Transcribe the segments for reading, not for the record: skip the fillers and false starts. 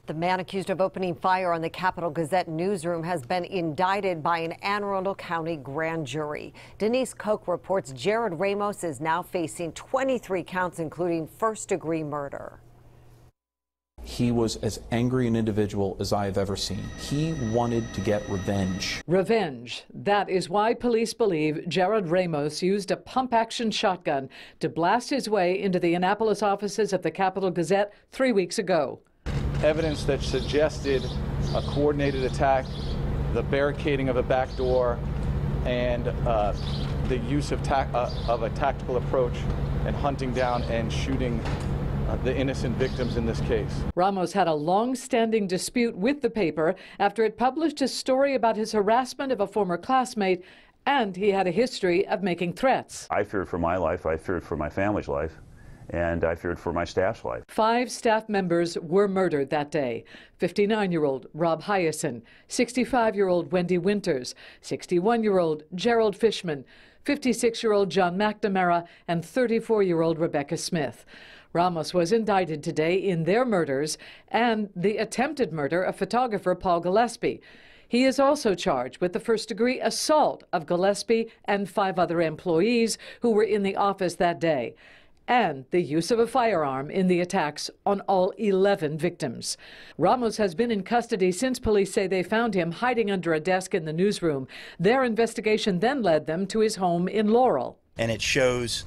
The man accused of opening fire on the Capital Gazette newsroom has been indicted by an Arundel County grand jury. Denise Koch reports Jared Ramos is now facing 23 counts, including first-degree murder. He was as angry an individual as I have ever seen. He wanted to get revenge. Revenge. That is why police believe Jared Ramos used a pump-action shotgun to blast his way into the Annapolis offices of the Capital Gazette 3 weeks ago. Evidence that suggested a coordinated attack, the barricading of a back door, and the use of a tactical approach and hunting down and shooting the innocent victims in this case. Ramos had a long-standing dispute with the paper after it published a story about his harassment of a former classmate, and he had a history of making threats. I feared for my life, I feared for my family's life, and I feared for my staff's life. 5 staff members were murdered that day. 59-year-old Rob Hyacin, 65-year-old Wendy Winters, 61-year-old Gerald Fishman, 56-year-old John McNamara, and 34-year-old Rebecca Smith. Ramos was indicted today in their murders and the attempted murder of photographer Paul Gillespie. He is also charged with the first-degree assault of Gillespie and 5 other employees who were in the office that day, and the use of a firearm in the attacks on all 11 victims. Ramos has been in custody since police say they found him hiding under a desk in the newsroom. Their investigation then led them to his home in Laurel. And it shows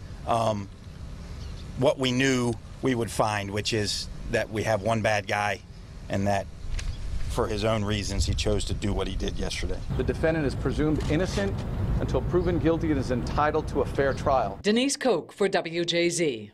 what we knew we would find, which is that we have one bad guy and that for his own reasons he chose to do what he did yesterday. The defendant is presumed innocent until proven guilty and is entitled to a fair trial. Denise Koch for WJZ.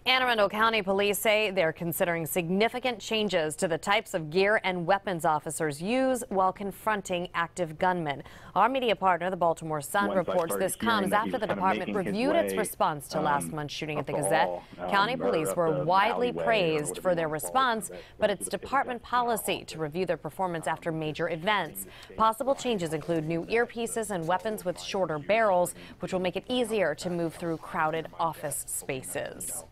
Arundel County police say they're considering significant changes to the types of gear and weapons officers use while confronting active gunmen. Our media partner, the Baltimore Sun, reports this comes after the department reviewed its response to last month's shooting at the Gazette. County police were widely praised for their response, but it's department policy to review their performance after major events. Possible changes include new earpieces and weapons with shorter barrels, which will make it easier to move through crowded office spaces.